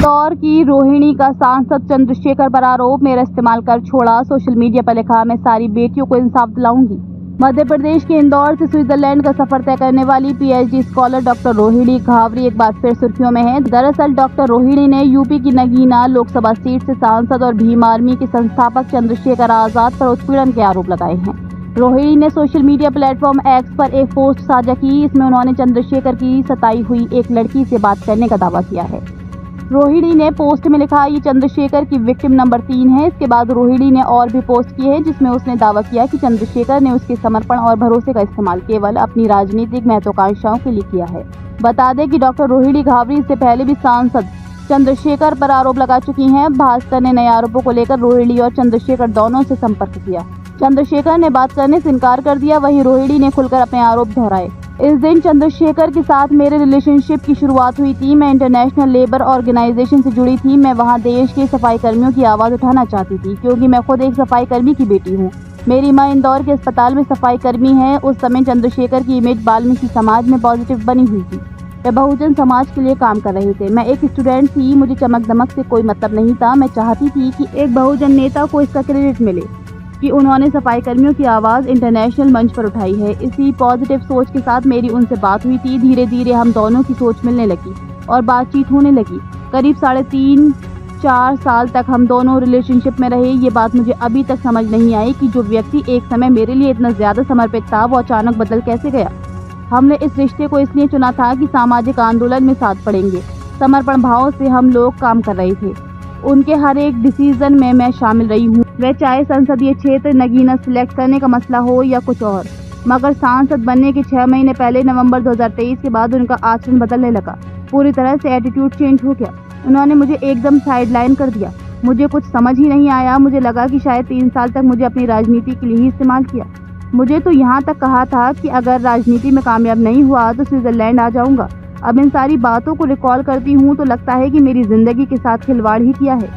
इंदौर की रोहिणी का सांसद चंद्रशेखर पर आरोप, मेरा इस्तेमाल कर छोड़ा। सोशल मीडिया पर लिखा, मैं सारी बेटियों को इंसाफ दिलाऊंगी। मध्य प्रदेश के इंदौर से स्विट्जरलैंड का सफर तय करने वाली PhD scholar doctor Rohini Ghavri एक बार फिर सुर्खियों में है। दरअसल डॉक्टर रोहिणी ने यूपी की नगीना लोकसभा सीट से सांसद और भीम आर्मी के संस्थापक चंद्रशेखर आजाद पर उत्पीड़न के आरोप लगाए हैं। रोहिणी ने सोशल मीडिया प्लेटफॉर्म एक्स पर एक पोस्ट साझा की। इसमें उन्होंने चंद्रशेखर की सताई हुई एक लड़की से बात करने का दावा किया है। रोहिणी ने पोस्ट में लिखा, ये चंद्रशेखर की विक्टिम नंबर 3 है। इसके बाद रोहिणी ने और भी पोस्ट की है, जिसमें उसने दावा किया कि चंद्रशेखर ने उसके समर्पण और भरोसे का इस्तेमाल केवल अपनी राजनीतिक महत्वाकांक्षाओं के लिए किया है। बता दें कि डॉक्टर रोहिणी घावरी इससे पहले भी सांसद चंद्रशेखर पर आरोप लगा चुकी हैं। भास्कर ने नए आरोपों को लेकर रोहिणी और चंद्रशेखर दोनों से संपर्क किया। चंद्रशेखर ने बात करने से इनकार कर दिया, वहीं रोहिणी ने खुलकर अपने आरोप दोहराए। इस दिन चंद्रशेखर के साथ मेरे रिलेशनशिप की शुरुआत हुई थी। मैं इंटरनेशनल लेबर ऑर्गेनाइजेशन से जुड़ी थी। मैं वहां देश के सफाई कर्मियों की आवाज़ उठाना चाहती थी, क्योंकि मैं खुद एक सफाई कर्मी की बेटी हूं। मेरी मां इंदौर के अस्पताल में सफाई कर्मी है। उस समय चंद्रशेखर की इमेज वाल्मीकि समाज में पॉजिटिव बनी हुई थी। वे बहुजन समाज के लिए काम कर रहे थे। मैं एक स्टूडेंट थी, मुझे चमक दमक से कोई मतलब नहीं था। मैं चाहती थी कि एक बहुजन नेता को इसका क्रेडिट मिले कि उन्होंने सफाई कर्मियों की आवाज़ इंटरनेशनल मंच पर उठाई है। इसी पॉजिटिव सोच के साथ मेरी उनसे बात हुई थी। धीरे धीरे हम दोनों की सोच मिलने लगी और बातचीत होने लगी। करीब 3.5-4 साल तक हम दोनों रिलेशनशिप में रहे। ये बात मुझे अभी तक समझ नहीं आई कि जो व्यक्ति एक समय मेरे लिए इतना ज़्यादा समर्पित था, वो अचानक बदल कैसे गया। हमने इस रिश्ते को इसलिए चुना था कि सामाजिक आंदोलन में साथ पड़ेंगे। समर्पण भाव से हम लोग काम कर रहे थे। उनके हर एक डिसीजन में मैं शामिल रही हूँ, वह चाहे संसदीय क्षेत्र नगीना सिलेक्ट करने का मसला हो या कुछ और। मगर सांसद बनने के 6 महीने पहले नवंबर 2023 के बाद उनका आचरण बदलने लगा। पूरी तरह से एटीट्यूड चेंज हो गया। उन्होंने मुझे एकदम साइडलाइन कर दिया। मुझे कुछ समझ ही नहीं आया। मुझे लगा कि शायद 3 साल तक मुझे अपनी राजनीति के लिए ही इस्तेमाल किया। मुझे तो यहाँ तक कहा था कि अगर राजनीति में कामयाब नहीं हुआ तो स्विट्जरलैंड आ जाऊँगा। अब इन सारी बातों को रिकॉल करती हूँ तो लगता है कि मेरी जिंदगी के साथ खिलवाड़ ही किया है।